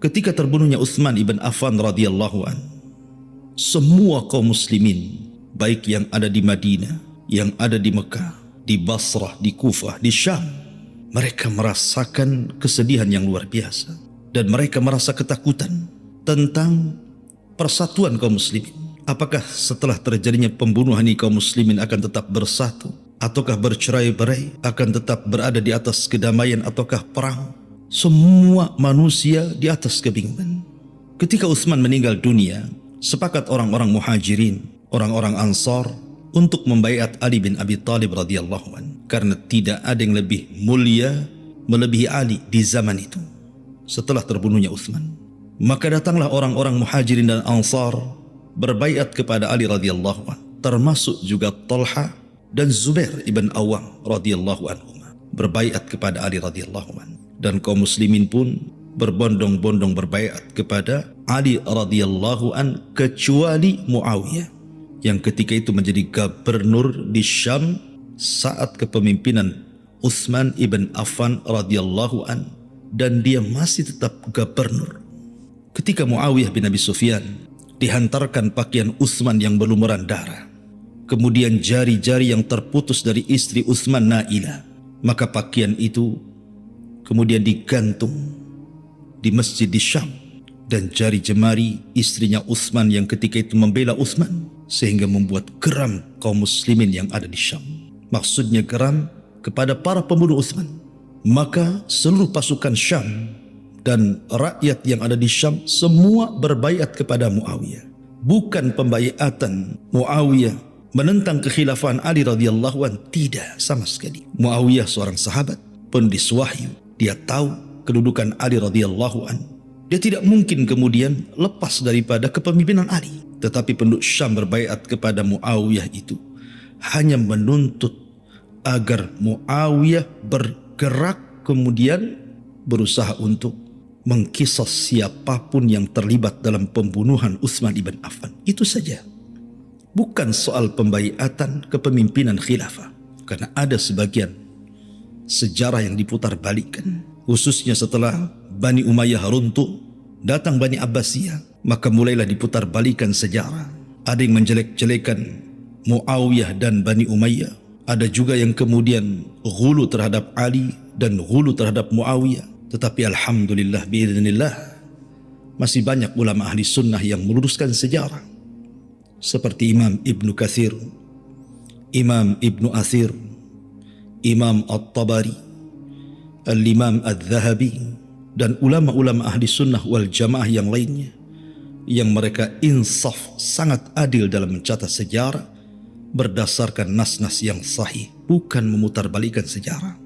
ketika terbunuhnya Utsman ibn Affan radhiyallahu an, semua kaum muslimin, baik yang ada di Madinah, yang ada di Mekah, di Basrah, di Kufah, di Syam, mereka merasakan kesedihan yang luar biasa, dan mereka merasa ketakutan tentang persatuan kaum muslimin. Apakah setelah terjadinya pembunuhan ini kaum muslimin akan tetap bersatu, ataukah bercerai-berai, akan tetap berada di atas kedamaian, ataukah perang? Semua manusia di atas kebingungan. Ketika Utsman meninggal dunia, sepakat orang-orang muhajirin, orang-orang ansar untuk membaiat Ali bin Abi Thalib radhiyallahu an, karena tidak ada yang lebih mulia melebihi Ali di zaman itu setelah terbunuhnya Utsman. Maka datanglah orang-orang muhajirin dan ansar berbaiat kepada Ali radhiyallahu an, termasuk juga Talha dan Zubair ibn Awam radhiyallahu anhum berbaiat kepada Ali radhiyallahu an, dan kaum muslimin pun berbondong-bondong berbaiat kepada Ali radhiyallahu an, kecuali Muawiyah yang ketika itu menjadi gubernur di Syam saat kepemimpinan Utsman ibn Affan radhiyallahu an, dan dia masih tetap gubernur. Ketika Muawiyah bin Abi Sufyan dihantarkan pakaian Utsman yang berlumuran darah, kemudian jari-jari yang terputus dari istri Utsman Nailah, maka pakaian itu kemudian digantung di masjid di Syam, dan jari jemari istrinya Utsman yang ketika itu membela Utsman, sehingga membuat geram kaum muslimin yang ada di Syam. Maksudnya geram kepada para pembunuh Utsman. Maka seluruh pasukan Syam dan rakyat yang ada di Syam semua berbaiat kepada Muawiyah. Bukan pembaiatan Muawiyah menentang kekhilafahan Ali radhiyallahu an, tidak sama sekali. Muawiyah seorang sahabat, penulis wahyu, dia tahu kedudukan Ali radhiyallahu an. Dia tidak mungkin kemudian lepas daripada kepemimpinan Ali. Tetapi penduduk Syam berbaiat kepada Muawiyah itu hanya menuntut agar Muawiyah bergerak kemudian berusaha untuk mengkisas siapapun yang terlibat dalam pembunuhan Utsman ibn Affan. Itu saja. Bukan soal pembaiatan kepemimpinan khilafah. Karena ada sebagian sejarah yang diputar balikkan, khususnya setelah Bani Umayyah runtuh, datang Bani Abbasiyah, maka mulailah diputar balikan sejarah. Ada yang menjelek-jelekan Muawiyah dan Bani Umayyah, ada juga yang kemudian ghulu terhadap Ali dan ghulu terhadap Muawiyah. Tetapi alhamdulillah biidznillah, masih banyak ulama ahli sunnah yang meluruskan sejarah, seperti Imam Ibnu Katsir, Imam Ibnu Athir, Imam At-Tabari, Al-Imam Al-Zahabi, dan ulama-ulama ahli sunnah wal jamaah yang lainnya, yang mereka insaf, sangat adil dalam mencatat sejarah berdasarkan nas-nas yang sahih, bukan memutarbalikkan sejarah,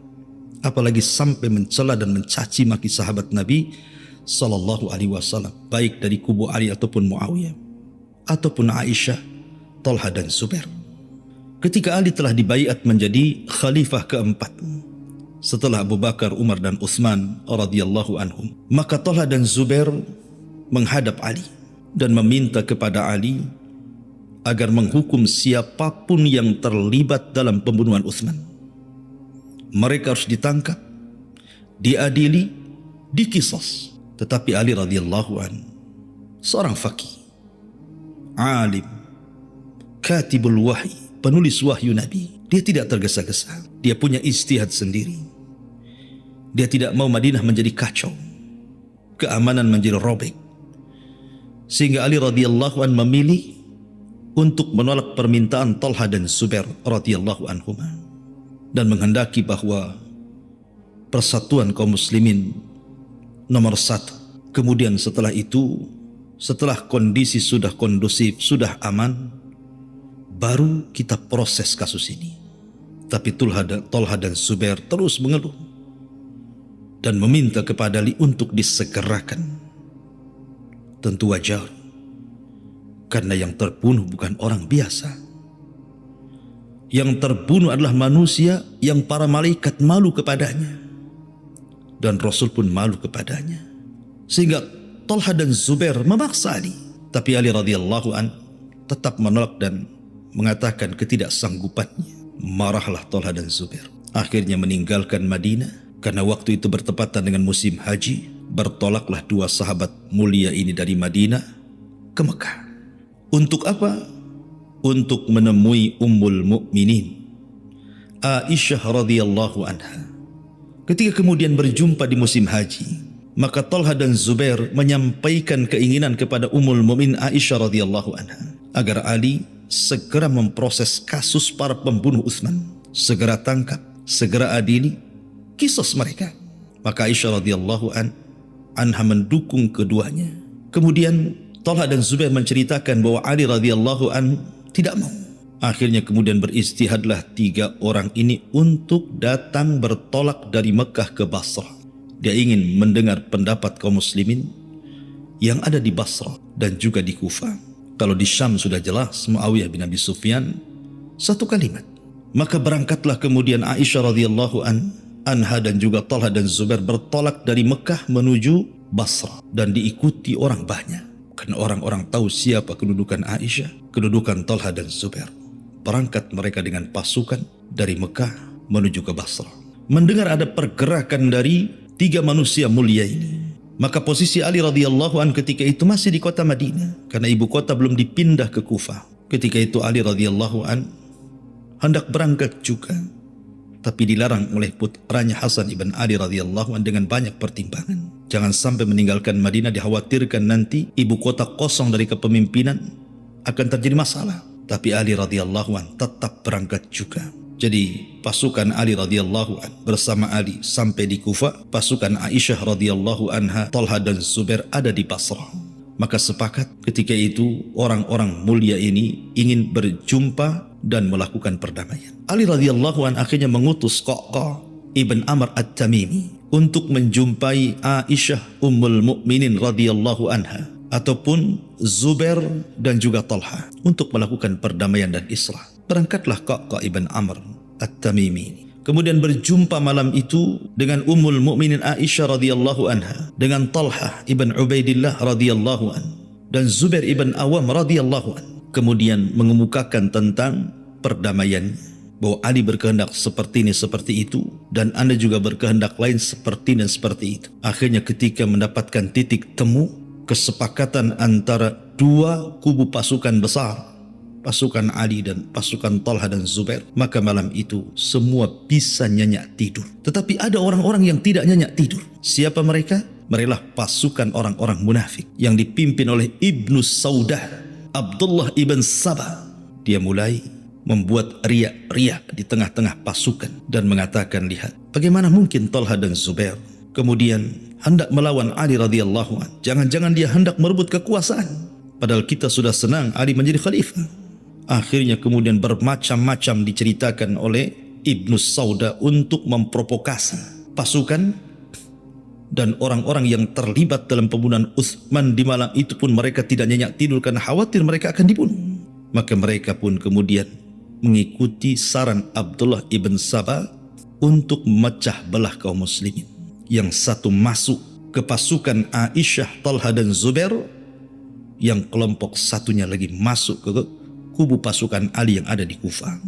apalagi sampai mencela dan mencaci maki sahabat Nabi sallallahu alaihi wasallam, baik dari kubu Ali ataupun Muawiyah ataupun Aisyah, Talha dan Zubair. Ketika Ali telah dibaiat menjadi khalifah keempat setelah Abu Bakar, Umar dan Utsman radhiyallahu anhum, maka Talha dan Zubair menghadap Ali dan meminta kepada Ali agar menghukum siapapun yang terlibat dalam pembunuhan Utsman. Mereka harus ditangkap, diadili, dikisas. Tetapi Ali radhiyallahu an, seorang faqih, alim, katibul wahyi, penulis wahyu Nabi, dia tidak tergesa-gesa. Dia punya ijtihad sendiri. Dia tidak mau Madinah menjadi kacau, keamanan menjadi robek, sehingga Ali radhiyallahu an memilih untuk menolak permintaan Talha dan Zubair radhiyallahu anhuma, dan menghendaki bahwa persatuan kaum muslimin nomor satu. Kemudian setelah itu, setelah kondisi sudah kondusif, sudah aman, baru kita proses kasus ini. Tapi Talha dan Zubair terus mengeluh dan meminta kepada Ali untuk disegerakan. Tentu wajar, karena yang terbunuh bukan orang biasa. Yang terbunuh adalah manusia yang para malaikat malu kepadanya, dan Rasul pun malu kepadanya. Sehingga Talha dan Zubair memaksa Ali, tapi Ali radhiyallahu an tetap menolak dan mengatakan ketidaksanggupannya. Marahlah Talha dan Zubair, akhirnya meninggalkan Madinah karena waktu itu bertepatan dengan musim haji, bertolaklah dua sahabat mulia ini dari Madinah ke Mekah. Untuk apa? Untuk menemui Ummul Mukminin Aisyah radhiyallahu anha. Ketika kemudian berjumpa di musim haji, maka Talha dan Zubair menyampaikan keinginan kepada Ummul Mukminin Aisyah radhiyallahu anha agar Ali segera memproses kasus para pembunuh Utsman, segera tangkap, segera adili kisos mereka. Maka Aisyah radhiyallahu anha mendukung keduanya. Kemudian Talha dan Zubair menceritakan bahwa Ali radhiyallahu an tidak mau. Akhirnya kemudian beristihadlah tiga orang ini untuk datang bertolak dari Mekah ke Basrah. Dia ingin mendengar pendapat kaum muslimin yang ada di Basrah dan juga di Kufah. Kalau di Syam sudah jelas Muawiyah bin Abi Sufyan, satu kalimat. Maka berangkatlah kemudian Aisyah radhiyallahu anha dan juga Talha dan Zubair bertolak dari Mekah menuju Basrah dan diikuti orang banyak. Karena orang-orang tahu siapa kedudukan Aisyah, kedudukan Talha dan Zubair. Berangkat mereka dengan pasukan dari Mekah menuju ke Basrah. Mendengar ada pergerakan dari tiga manusia mulia ini, maka posisi Ali radhiyallahu an ketika itu masih di kota Madinah, karena ibu kota belum dipindah ke Kufah. Ketika itu Ali radhiyallahu an hendak berangkat juga, tapi dilarang oleh putranya Hasan ibn Ali radhiyallahu an dengan banyak pertimbangan. Jangan sampai meninggalkan Madinah, dikhawatirkan nanti ibu kota kosong dari kepemimpinan akan terjadi masalah. Tapi Ali radhiyallahu an tetap berangkat juga. Jadi pasukan Ali radhiyallahu an bersama Ali sampai di Kufah, pasukan Aisyah radhiyallahu anha, Talha dan Zubair ada di Basrah. Maka sepakat ketika itu orang-orang mulia ini ingin berjumpa dan melakukan perdamaian. Ali radhiyallahu an akhirnya mengutus Qaqqa ibn Amr at-Tamimi untuk menjumpai Aisyah Ummul Mukminin radhiyallahu anha ataupun Zubair dan juga Talha untuk melakukan perdamaian dan islah. Berangkatlah Qaqqa ibn Amr at-Tamimi. Kemudian berjumpa malam itu dengan Ummul Mukminin Aisyah radhiyallahu anha, dengan Talha ibn Ubaidillah radhiyallahu an dan Zubair ibn Awam radhiyallahu an. Kemudian mengemukakan tentang perdamaiannya, bahwa Ali berkehendak seperti ini seperti itu dan Anda juga berkehendak lain seperti dan seperti itu. Akhirnya ketika mendapatkan titik temu kesepakatan antara dua kubu pasukan besar, pasukan Ali dan pasukan Talha dan Zubair, maka malam itu semua bisa nyenyak tidur. Tetapi ada orang-orang yang tidak nyenyak tidur. Siapa mereka? Mereka pasukan orang-orang munafik yang dipimpin oleh Ibnu Saudah, Abdullah ibn Sabah. Dia mulai membuat riak-riak di tengah-tengah pasukan dan mengatakan, lihat bagaimana mungkin Talha dan Zubair kemudian hendak melawan Ali radhiyallahu an. Jangan-jangan dia hendak merebut kekuasaan, padahal kita sudah senang Ali menjadi khalifah. Akhirnya kemudian bermacam-macam diceritakan oleh Ibnu Sauda untuk memprovokasi pasukan dan orang-orang yang terlibat dalam pembunuhan Utsman di malam itu pun mereka tidak nyenyak tidur karena khawatir mereka akan dibunuh. Maka mereka pun kemudian mengikuti saran Abdullah ibn Sabah untuk memecah belah kaum muslimin. Yang satu masuk ke pasukan Aisyah, Talha dan Zubair, yang kelompok satunya lagi masuk ke kubu pasukan Ali yang ada di Kufah.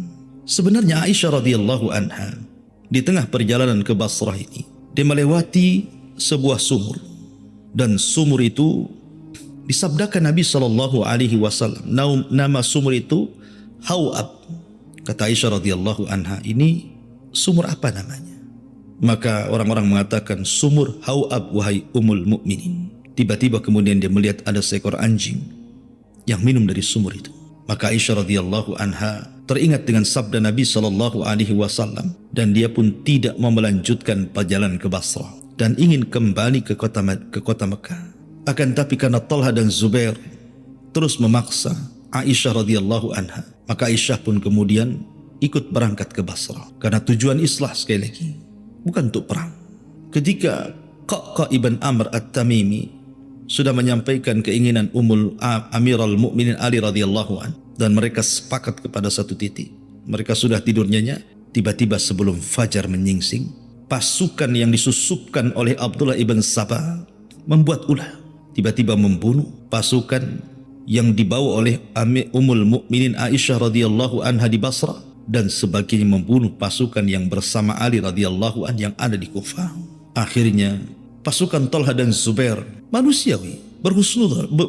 Sebenarnya Aisyah radhiyallahu anha di tengah perjalanan ke Basrah ini, dia melewati sebuah sumur, dan sumur itu disabdakan Nabi SAW, nama sumur itu Hawab. Kata Aisyah radhiyallahu anha, ini sumur apa namanya? Maka orang-orang mengatakan sumur Hawab wahai Ummul Mukminin. Tiba-tiba kemudian dia melihat ada seekor anjing yang minum dari sumur itu. Maka Aisyah radhiyallahu anha teringat dengan sabda Nabi SAW dan dia pun tidak mau melanjutkan perjalanan ke Basrah dan ingin kembali ke kota Mekah. Akan tapi karena Talha dan Zubair terus memaksa Aisyah radhiyallahu anha, maka Aisyah pun kemudian ikut berangkat ke Basrah karena tujuan islah sekali lagi, bukan untuk perang. Ketika Qaqqa ibn Amr at-Tamimi sudah menyampaikan keinginan Amirul Mukminin Ali radhiyallahu an dan mereka sepakat kepada satu titik. Mereka sudah tidur nyenyak, tiba-tiba sebelum fajar menyingsing, pasukan yang disusupkan oleh Abdullah ibn Sabah membuat ulah, tiba-tiba membunuh pasukan yang dibawa oleh Ummul Mukminin Aisyah radhiyallahu anha di Basrah, dan sebagiannya membunuh pasukan yang bersama Ali radhiyallahu an yang ada di Kufah. Akhirnya pasukan Talha dan Zubair manusiawi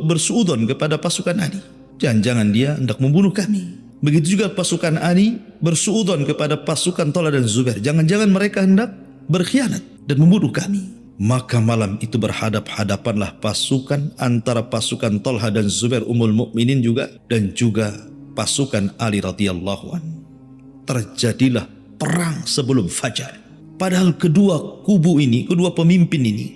bersuudzon kepada pasukan Ali. Jangan-jangan dia hendak membunuh kami. Begitu juga pasukan Ali bersuudzon kepada pasukan Talha dan Zubair. Jangan-jangan mereka hendak berkhianat dan membunuh kami. Maka malam itu berhadap-hadapanlah pasukan antara pasukan Talha dan Zubair Ummul Mukminin juga dan juga pasukan Ali radhiyallahu anhu. Terjadilah perang sebelum fajar. Padahal kedua kubu ini, kedua pemimpin ini,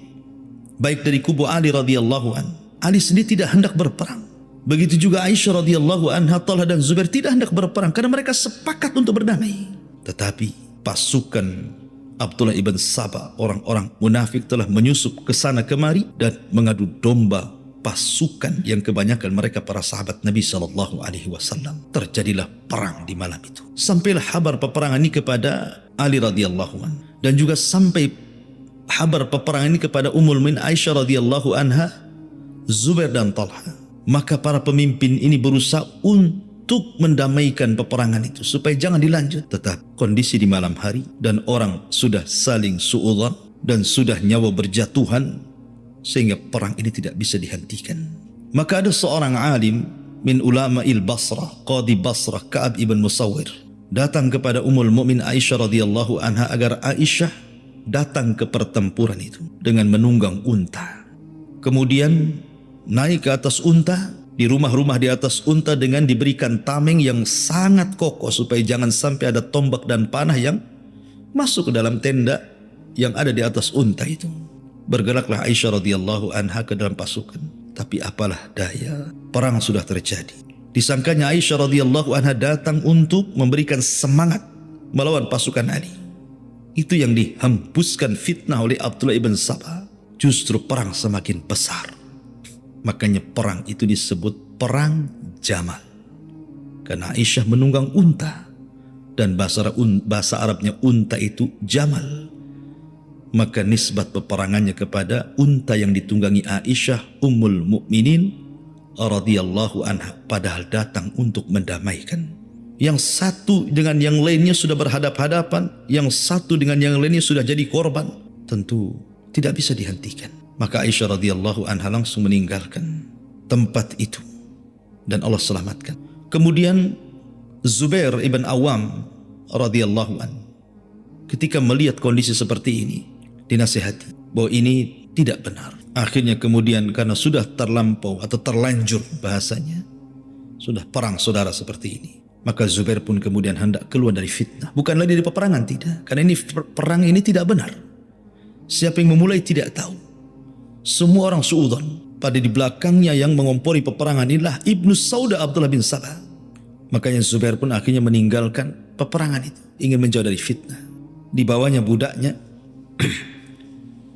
baik dari kubu Ali radhiyallahu anhu, Ali sendiri tidak hendak berperang. Begitu juga Aisyah radhiyallahu anha, Talha dan Zubair tidak hendak berperang karena mereka sepakat untuk berdamai. Tetapi pasukan Abdullah ibn Saba, orang-orang munafik telah menyusup ke sana kemari dan mengadu domba pasukan yang kebanyakan mereka para sahabat Nabi SAW. Terjadilah perang di malam itu. Sampailah kabar peperangan ini kepada Ali radhiyallahu anhu dan juga sampai kabar peperangan ini kepada Ummul Mukminin Aisyah radhiyallahu anha, Zubair dan Talha. Maka para pemimpin ini berusaha untuk mendamaikan peperangan itu supaya jangan dilanjut. Tetap kondisi di malam hari dan orang sudah saling suudzon dan sudah nyawa berjatuhan sehingga perang ini tidak bisa dihentikan. Maka ada seorang alim min ulama'il Basrah, Qadi Basrah, Ka'ab ibn Musawwir, datang kepada Ummul Mukminin Aisyah radhiyallahu anha agar Aisyah datang ke pertempuran itu dengan menunggang unta. Kemudian naik ke atas unta, di rumah-rumah di atas unta dengan diberikan tameng yang sangat kokoh supaya jangan sampai ada tombak dan panah yang masuk ke dalam tenda yang ada di atas unta itu. Bergeraklah Aisyah radhiyallahu anha ke dalam pasukan. Tapi apalah daya, perang sudah terjadi. Disangkanya Aisyah radhiyallahu anha datang untuk memberikan semangat melawan pasukan Ali. Itu yang dihembuskan fitnah oleh Abdullah ibn Saba. Justru perang semakin besar. Makanya perang itu disebut perang Jamal. Karena Aisyah menunggang unta. Dan bahasa Arabnya unta itu Jamal. Maka nisbat peperangannya kepada unta yang ditunggangi Aisyah Ummul Mukminin radhiyallahu anha. Padahal datang untuk mendamaikan. Yang satu dengan yang lainnya sudah berhadap-hadapan. Yang satu dengan yang lainnya sudah jadi korban. Tentu tidak bisa dihentikan. Maka Aisyah radhiyallahu anha langsung meninggalkan tempat itu dan Allah selamatkan. Kemudian Zubair ibn Awam radhiyallahu anhu ketika melihat kondisi seperti ini dinasihati bahwa ini tidak benar. Akhirnya kemudian karena sudah terlampau atau terlanjur bahasanya, sudah perang saudara seperti ini, maka Zubair pun kemudian hendak keluar dari fitnah. Bukan lagi dari peperangan, tidak. Karena ini perang ini tidak benar. Siapa yang memulai tidak tahu. Semua orang suudzon. Pada di belakangnya yang mengompori peperangan inilah Ibnu Sauda Abdullah bin Sabah. Makanya Zubair pun akhirnya meninggalkan peperangan itu. Ingin menjauh dari fitnah. Dibawanya budaknya.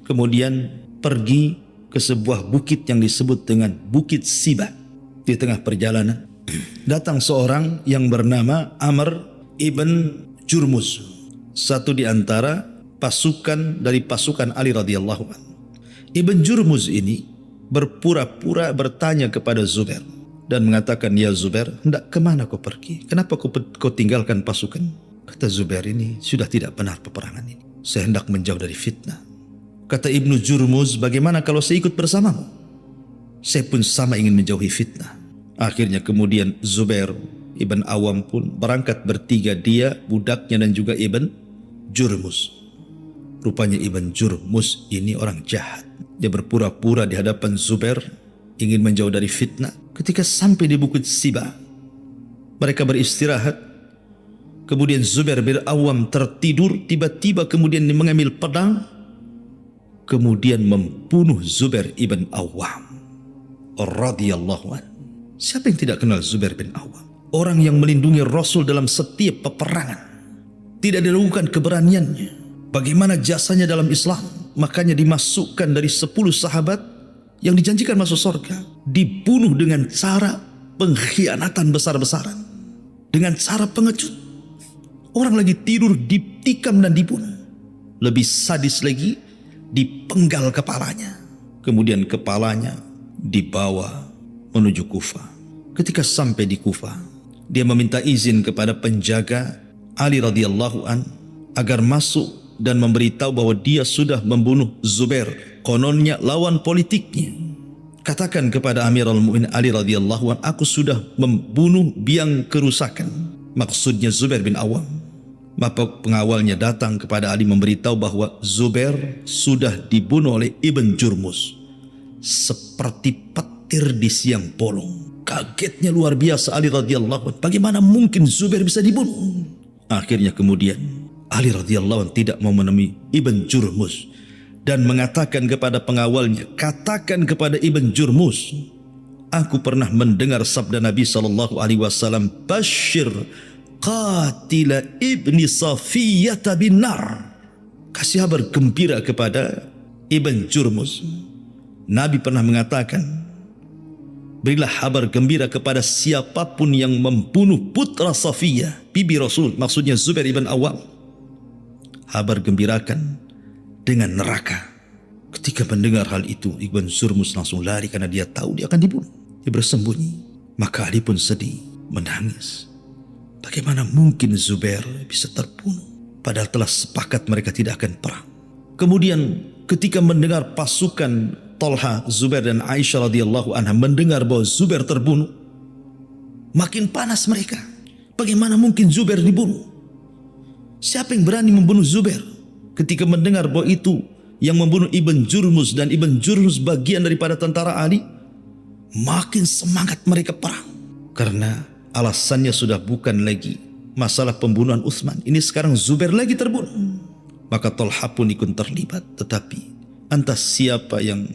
Kemudian pergi ke sebuah bukit yang disebut dengan Bukit Siba. Di tengah perjalanan datang seorang yang bernama Amr ibn Jurmuz. Satu di antara pasukan dari pasukan Ali radhiyallahu anhu. Ibn Jurmuz ini berpura-pura bertanya kepada Zubair dan mengatakan, "Ya Zubair, hendak kemana kau pergi? Kenapa kau tinggalkan pasukan?" Kata Zubair, "Ini sudah tidak benar peperangan ini. Saya hendak menjauh dari fitnah." Kata Ibnu Jurmuz, "Bagaimana kalau saya ikut bersamamu? Saya pun sama ingin menjauhi fitnah." Akhirnya kemudian Zubair ibn Awam pun berangkat bertiga, dia, budaknya dan juga Ibn Jurmuz. Rupanya Ibn Jurmuz ini orang jahat. Dia berpura-pura di hadapan Zubair ingin menjauh dari fitnah. Ketika sampai di Bukit Siba, mereka beristirahat. Kemudian Zubair bin Awam tertidur, tiba-tiba kemudian mengambil pedang, kemudian membunuh Zubair ibn Awam radhiyallahu anhu. Siapa yang tidak kenal Zubair bin Awam? Orang yang melindungi Rasul dalam setiap peperangan. Tidak diragukan keberaniannya. Bagaimana jasanya dalam Islam. Makanya dimasukkan dari 10 sahabat yang dijanjikan masuk surga. Dibunuh dengan cara pengkhianatan besar-besaran. Dengan cara pengecut. Orang lagi tidur ditikam dan dibunuh. Lebih sadis lagi, dipenggal kepalanya. Kemudian kepalanya dibawa menuju Kufah. Ketika sampai di Kufah, dia meminta izin kepada penjaga Ali radhiyallahu an agar masuk dan memberitahu bahwa dia sudah membunuh Zubair kononnya lawan politiknya. Katakan kepada Amirul Mukminin Ali radhiyallahu anhu, aku sudah membunuh biang kerusakan. Maksudnya Zubair bin Awam. Maka pengawalnya datang kepada Ali memberitahu bahwa Zubair sudah dibunuh oleh Ibn Jurmus. Seperti petir di siang bolong. Kagetnya luar biasa Ali radhiyallahu anhu. Bagaimana mungkin Zubair bisa dibunuh? Akhirnya kemudian Ali radhiyallahu anhu tidak mau menemui Ibn Jurmus dan mengatakan kepada pengawalnya, katakan kepada Ibn Jurmus, aku pernah mendengar sabda Nabi SAW, Bashir qatila ibni Safiyata bin nar. Kasih kabar gembira kepada Ibn Jurmus. Nabi pernah mengatakan, berilah kabar gembira kepada siapapun yang membunuh putra Safiyah, bibi Rasul, maksudnya Zubair ibn Awam. Kabar gembirakan dengan neraka. Ketika mendengar hal itu, Ibn Jurmus langsung lari karena dia tahu dia akan dibunuh. Dia bersembunyi. Maka Ali pun sedih, menangis. Bagaimana mungkin Zubair bisa terbunuh? Padahal telah sepakat mereka tidak akan perang. Kemudian ketika mendengar pasukan Talha, Zubair dan Aisyah radhiyallahu anha mendengar bahwa Zubair terbunuh, makin panas mereka. Bagaimana mungkin Zubair dibunuh? Siapa yang berani membunuh Zubair? Ketika mendengar bahwa itu yang membunuh Ibn Jurmus dan Ibn Jurmus bagian daripada tentara Ali, makin semangat mereka perang. Karena alasannya sudah bukan lagi masalah pembunuhan Utsman. Ini sekarang Zubair lagi terbunuh. Maka Talha pun ikut terlibat. Tetapi entah siapa yang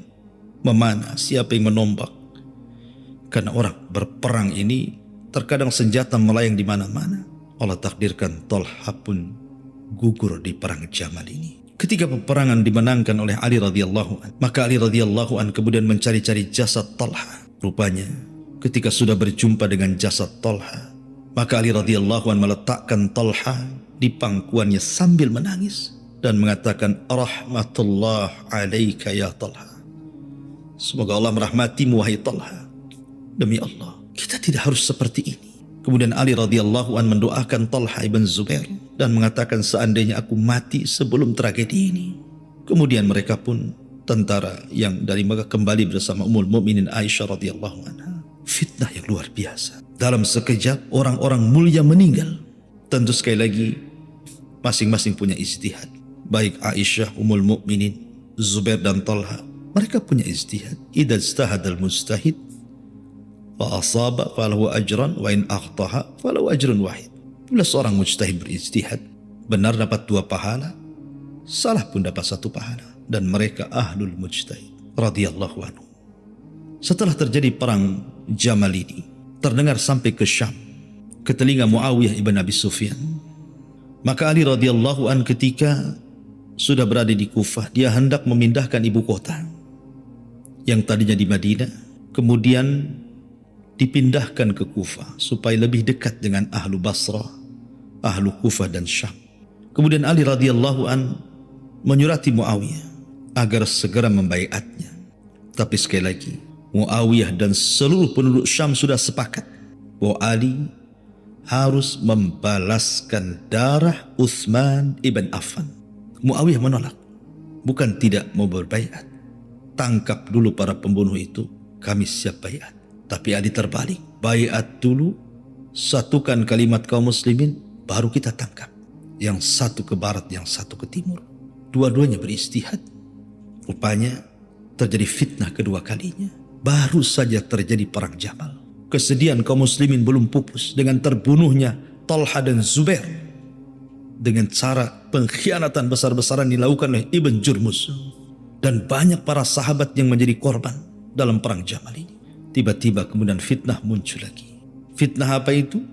memanah, siapa yang menombak. Karena orang berperang ini terkadang senjata melayang di mana-mana. Allah takdirkan Talha pun gugur di perang Jamal ini. Ketika peperangan dimenangkan oleh Ali radhiyallahu an, maka Ali radhiyallahu an kemudian mencari-cari jasad Talha. Rupanya ketika sudah berjumpa dengan jasad Talha, maka Ali radhiyallahu an meletakkan Talha di pangkuannya sambil menangis dan mengatakan, rahmatullah alaika ya Talha. Semoga Allah merahmatimu wahai Talha. Demi Allah, kita tidak harus seperti ini. Kemudian Ali radhiyallahu an mendoakan Talha ibn Zubair dan mengatakan, seandainya aku mati sebelum tragedi ini. Kemudian mereka pun, tentara yang dari Mekah, kembali bersama Ummul Mukminin Aisyah radhiyallahu anha. Fitnah yang luar biasa. Dalam sekejap orang-orang mulia meninggal. Tentu sekali lagi masing-masing punya ijtihad. Baik Aisyah, Ummul Mukminin, Zubair dan Talha, mereka punya ijtihad. Idza ijtahadal mujtahid fa asaba falahu ajran wa in akhtaha falahu ajrun wahid. Bila seorang mujtahid berijtihad, benar dapat 2 pahala, salah pun dapat 1 pahala. Dan mereka ahlul mujtahid radhiyallahu anhu. Setelah terjadi perang Jamal ini, terdengar sampai ke Syam, ke telinga Muawiyah ibn Abi Sufyan. Maka Ali radhiyallahu an ketika sudah berada di Kufah, dia hendak memindahkan ibu kota yang tadinya di Madinah, kemudian dipindahkan ke Kufah supaya lebih dekat dengan ahlu Basrah, ahlu Kufah dan Syam. Kemudian Ali radhiyallahu an menyurati Muawiyah agar segera membaiatnya. Tapi sekali lagi, Muawiyah dan seluruh penduduk Syam sudah sepakat bahwa Ali harus membalaskan darah Utsman ibn Affan. Muawiyah menolak, bukan tidak mau berbaiat. Tangkap dulu para pembunuh itu, kami siap baiat. Tapi Ali terbalik, baiat dulu, satukan kalimat kaum muslimin, baru kita tangkap. Yang satu ke barat, yang satu ke timur. Dua-duanya beristihad. Rupanya terjadi fitnah kedua kalinya. Baru saja terjadi perang Jamal. Kesedihan kaum muslimin belum pupus dengan terbunuhnya Talha dan Zubair dengan cara pengkhianatan besar-besaran dilakukan oleh Ibn Jurmus. Dan banyak para sahabat yang menjadi korban dalam perang Jamal ini. Tiba-tiba kemudian fitnah muncul lagi. Fitnah apa itu?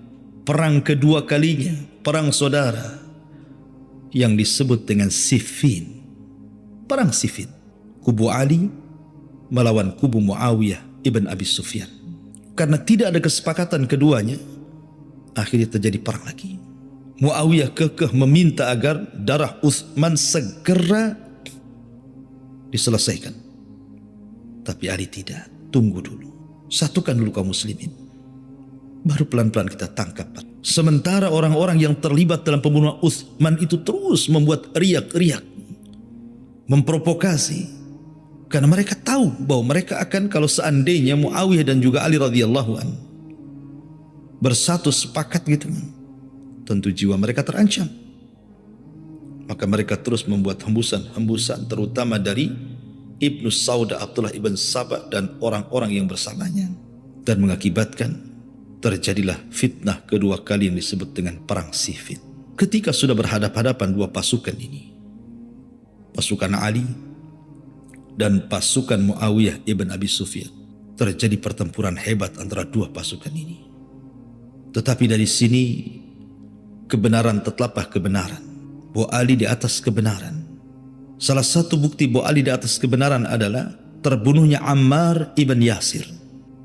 Perang kedua kalinya, perang saudara yang disebut dengan Siffin. Perang Siffin. Kubu Ali melawan kubu Muawiyah ibn Abi Sufyan. Karena tidak ada kesepakatan keduanya, akhirnya terjadi perang lagi. Muawiyah kekeh meminta agar darah Utsman segera diselesaikan. Tapi Ali tidak. Tunggu dulu. Satukan dulu kaum muslimin. Baru pelan-pelan kita tangkap. Sementara orang-orang yang terlibat dalam pembunuhan Utsman itu terus membuat riak-riak, memprovokasi, Karena mereka tahu bahwa mereka akan, kalau seandainya Muawiyah dan juga Ali radhiyallahu an bersatu sepakat gitu, tentu jiwa mereka terancam. Maka mereka terus membuat hembusan-hembusan, terutama dari Ibnu Sauda, Abdullah ibn Sabah dan orang-orang yang bersamanya, dan mengakibatkan terjadilah fitnah kedua kali yang disebut dengan perang Siffin. Ketika sudah berhadapan-hadapan dua pasukan ini, pasukan Ali dan pasukan Muawiyah ibn Abi Sufyan, terjadi pertempuran hebat antara dua pasukan ini. Tetapi dari sini kebenaran tetaplah kebenaran, bahwa Ali di atas kebenaran. Salah satu bukti bahwa Ali di atas kebenaran adalah terbunuhnya Ammar ibn Yasir.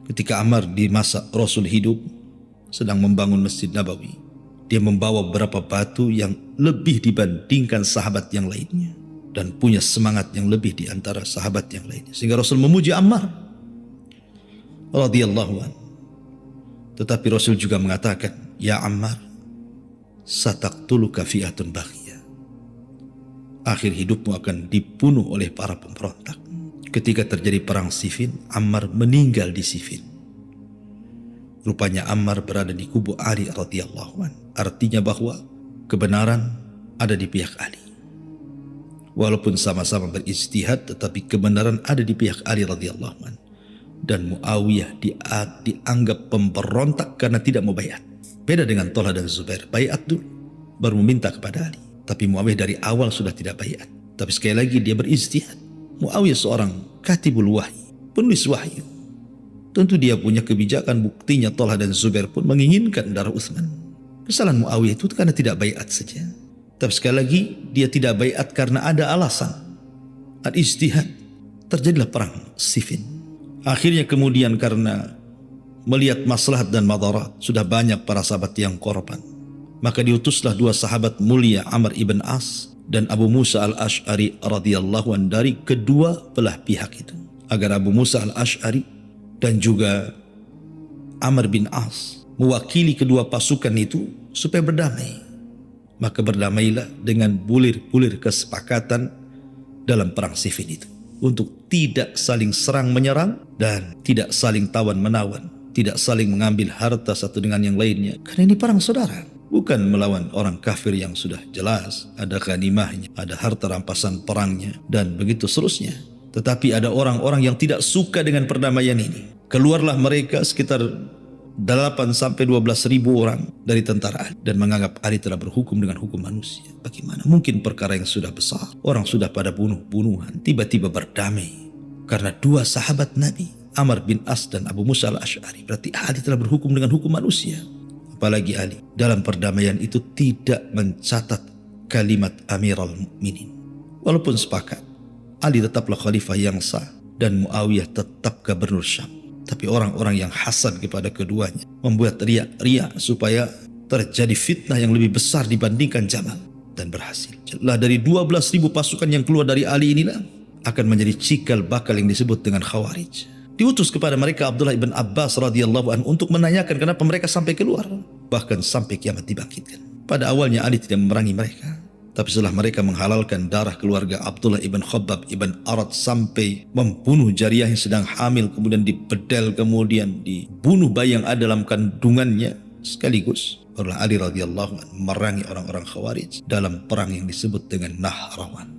Ketika Ammar di masa Rasul hidup sedang membangun Masjid Nabawi, dia membawa beberapa batu yang lebih dibandingkan sahabat yang lainnya dan punya semangat yang lebih di antara sahabat yang lainnya, sehingga Rasul memuji Ammar radhiyallahu anhu. Tetapi Rasul juga mengatakan, ya Ammar, sataqtuluka fi'atun baghiyah. Akhir hidupmu akan dibunuh oleh para pemberontak. Ketika terjadi perang Siffin, Ammar meninggal di Siffin. Rupanya Ammar berada di kubu Ali radhiyallahu anhu. Artinya bahwa kebenaran ada di pihak Ali. Walaupun sama-sama berijtihad, tetapi kebenaran ada di pihak Ali radhiyallahu anhu. Dan Muawiyah dianggap pemberontak karena tidak mau bayat. Beda dengan Thalha dan Zubair, bayat dulu baru meminta kepada Ali. Tapi Muawiyah dari awal sudah tidak bayat. Tapi sekali lagi dia berijtihad. Muawiyah seorang katibul wahyi, penulis wahyu. Tentu dia punya kebijakan, buktinya Thalha dan Zubair pun menginginkan darah Utsman. Kesalahan Muawiyah itu karena tidak bayat saja. Tapi sekali lagi dia tidak bayat karena ada alasan. Al-ijtihad. Terjadilah perang Siffin. Akhirnya kemudian karena melihat maslahat dan madarat, sudah banyak para sahabat yang korban, maka diutuslah dua sahabat mulia, Amr ibn As dan Abu Musa al-Ash'ari radhiyallahu anhu, dari kedua belah pihak itu, agar Abu Musa al-Ash'ari dan juga Amr bin As mewakili kedua pasukan itu supaya berdamai. Maka berdamailah dengan bulir-bulir kesepakatan dalam perang Siffin itu, untuk tidak saling serang menyerang dan tidak saling tawan menawan, tidak saling mengambil harta satu dengan yang lainnya. Karena ini perang saudara, bukan melawan orang kafir yang sudah jelas ada ghanimahnya, ada harta rampasan perangnya dan begitu seterusnya. Tetapi ada orang-orang yang tidak suka dengan perdamaian ini. Keluarlah mereka sekitar 8 sampai 12 ribu orang dari tentara Ali dan menganggap Ali telah berhukum dengan hukum manusia. Bagaimana mungkin perkara yang sudah besar, orang sudah pada bunuh-bunuhan, tiba-tiba berdamai karena dua sahabat Nabi, Amr bin As dan Abu Musa al-Ash'ari. Berarti Ali telah berhukum dengan hukum manusia. Apalagi Ali dalam perdamaian itu tidak mencatat kalimat Amirul Mukminin. Walaupun sepakat Ali tetaplah khalifah yang sah dan Muawiyah tetap gubernur Syam. Tapi orang-orang yang hasad kepada keduanya membuat riak-riak supaya terjadi fitnah yang lebih besar dibandingkan Jamal, dan berhasil. Lah dari 12.000 pasukan yang keluar dari Ali inilah akan menjadi cikal bakal yang disebut dengan Khawarij. Diutus kepada mereka Abdullah ibn Abbas radhiyallahu anhu untuk menanyakan kenapa mereka sampai keluar, bahkan sampai kiamat dibangkitkan. Pada awalnya Ali tidak memerangi mereka, tapi setelah mereka menghalalkan darah keluarga Abdullah ibn Khabbab ibn Arad sampai membunuh jariyah yang sedang hamil, kemudian dibedel, kemudian dibunuh bayi yang ada dalam kandungannya sekaligus, barulah Ali radhiyallahu anhu memerangi orang-orang Khawarij dalam perang yang disebut dengan Nahrawan.